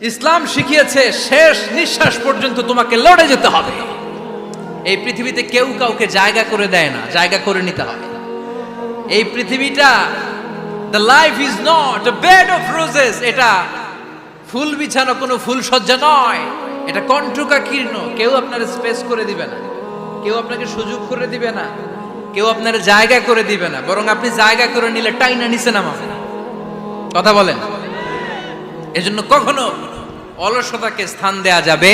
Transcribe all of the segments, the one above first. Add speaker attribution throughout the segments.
Speaker 1: ইসলাম শিখিয়েছে শেষ নিঃশ্বাস পর্যন্ত তোমাকে লড়ে যেতে হবে। এই পৃথিবীতে কেউ কাউকে জায়গা করে দেয় না, জায়গা করে নিতে হবে। এই পৃথিবীটা, the life is not a bed of roses, এটা ফুল বিছানো কোনো ফুল সজ্জা নয়, এটা কণ্টকাকীর্ণ। কেউ আপনার স্পেস করে দিবে না, কেউ আপনাকে সুযোগ করে দিবে না, কেউ আপনার জায়গা করে দিবে না, বরং আপনি জায়গা করে নিলে টাইনা নিচে নামাবে। কথা বলেন। এজন্য কখনো অলসতাকে স্থান দেয়া যাবে।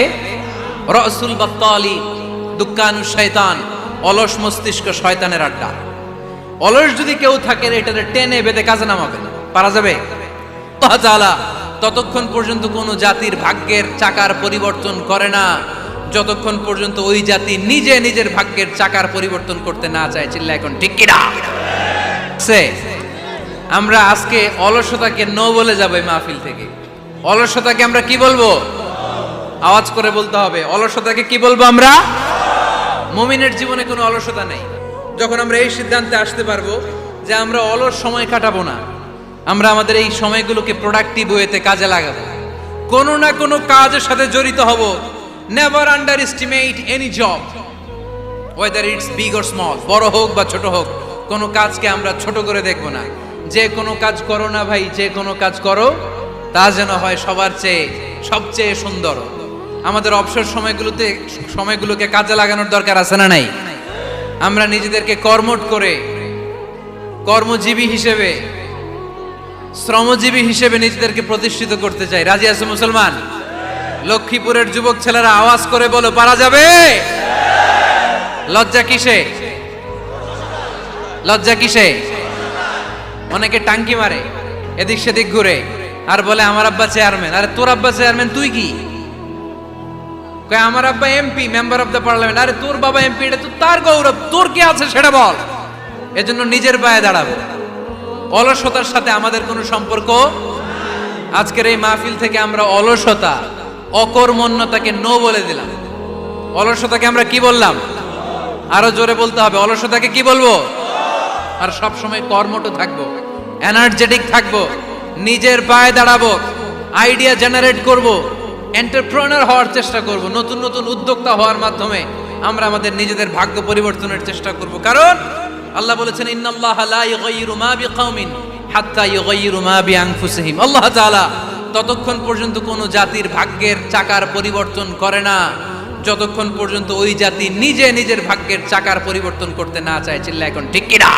Speaker 1: রসুল বাত্তালি দুক্কানু শয়তান, অলস মস্তিষ্ক শয়তানের আড্ডা। অলস যদি কেউ থাকে এটাতে টেনে বেঁধে কাজে নামাবে, পারা যাবে? আল্লাহ তাআলা ততক্ষণ পর্যন্ত কোন জাতির ভাগ্যের চাকার পরিবর্তন করে না যতক্ষণ পর্যন্ত ওই জাতি নিজে নিজের ভাগ্যের চাকার পরিবর্তন করতে না চায়। চিল্লা এখন ঠিক কিনা? আমরা আজকে অলসতাকে নো বলে যাবো এই মাহফিল থেকে। অলসতাকে আমরা কি বলবো? আওয়াজ করে বলতে হবে। অলসতাকে কি বলবো আমরা? মুমিনের জীবনে কোনো অলসতা নেই। যখন আমরা এই সিদ্ধান্তে আসতে পারবো যে আমরা অলস সময় কাটাবো না, আমরা আমাদের এই সময়গুলোকে প্রোডাক্টিভ ওয়েতে কাজে লাগাবো, কোনো না কোনো কাজের সাথে জড়িত হব। Never under estimate any job, whether it's big or small, বড় হোক বা ছোট হোক, কোনো কাজকে আমরা ছোট করে দেখবো না। যে কোনো কাজ করো না ভাই, যে কোনো কাজ করো তা যেন হয় সবার চেয়ে সবচেয়ে সুন্দর। আমাদের অবসর সময়গুলোকে কাজে লাগানোর দরকার আছে না নাই? আমরা নিজেদেরকে কর্মঠ করে, কর্মজীবী হিসেবে, শ্রমজীবী হিসেবে নিজেদেরকে প্রতিষ্ঠিত করতে চাই। রাজি আছে মুসলমান? লক্ষ্মীপুরের যুবক ছেলেরা আওয়াজ করে বলো, পারা যাবে? লজ্জা কিসে? লজ্জা কিসে? অনেকে টাঙ্কি মারে, এদিক সেদিক ঘুরে, আর বলে আমার আব্বা চেয়ারম্যান। আরে তোর আব্বা চেয়ারম্যান, তুই কি? আমার আব্বা MP, member of the parliament. আরে তোর বাবা এমপি, এটা তো তার গৌরব, তোর কি আছে সেটা বল। এজন্য নিজের পায়ে দাঁড়াবো। অলসতার সাথে আমাদের কোনো সম্পর্ক। আজকের এই মাহফিল থেকে আমরা অলসতা, অকর্মণ্যতাকে নো বলে দিলাম। অলসতাকে আমরা কি বললাম? আরো জোরে বলতে হবে। অলসতাকে কি বলবো? আর সব সময় কর্মঠ থাকবো, এনার্জেটিক থাকবো, নিজের পায়ে দাঁড়াবো, আইডিয়া জেনারেট করব, এন্টারপ্রেনার হওয়ার চেষ্টা করব, নতুন নতুন উদ্যোক্তা হওয়ার মাধ্যমে আমরা আমাদের নিজেদের ভাগ্য পরিবর্তনের চেষ্টা করব। কারণ আল্লাহ বলেছেন, ইন্নাল্লাহা লা ইউগাইয়িরু মা বিকাউমিন হাত্তা ইউগাইয়িরু মা বিআনফুসিহিম। আল্লাহ তাআলা ততক্ষণ পর্যন্ত কোনো জাতির ভাগ্যের চাকার পরিবর্তন করে না যতক্ষণ পর্যন্ত ওই জাতি নিজে নিজের ভাগ্যের চাকার পরিবর্তন করতে না চায়। চিল্লা এখন ঠিক কিনা?